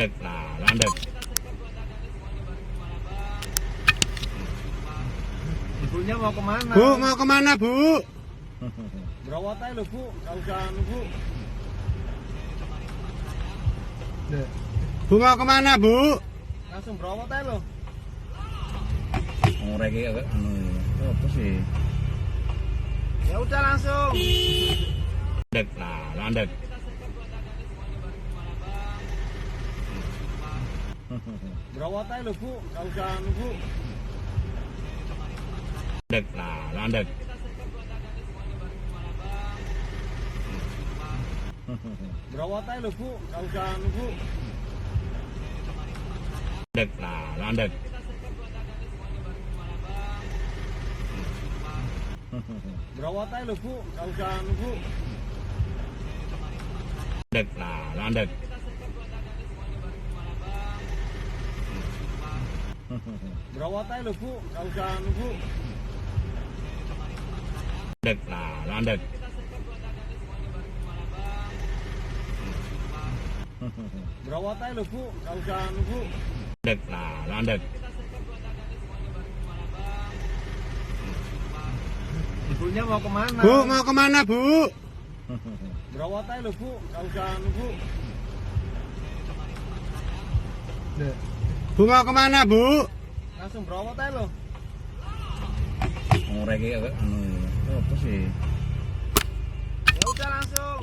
Nah, landep. Ibunya mau kemana? Bu, mau kemana, Bu? Berawat aja lo, Bu. Gak usah nunggu. Bu mau kemana, Bu? Langsung berawat aja lo. Ngorek ya apa sih? Ya udah langsung. Nah, landep. Berawat aja lo, Bu. Gak usah nunggu. Nah, landep. Berawat aja lo, Bu. Gak usah nunggu. Nah, landep. Berawat aja lo, Bu. Gak usah nunggu. Nah, landep. Berawat aja lo, Bu. Gak usah nunggu. Nah, landep. Berawat aja lo, Bu. Gak usah nunggu. Nah, landep. Ibunya mau kemana? Bu, mau kemana, Bu? Berawat aja lo, Bu. Gak usah nunggu. Bu mau kemana, Bu? Langsung berawat aja lo. Ngorek ya apa sih? Ya udah langsung.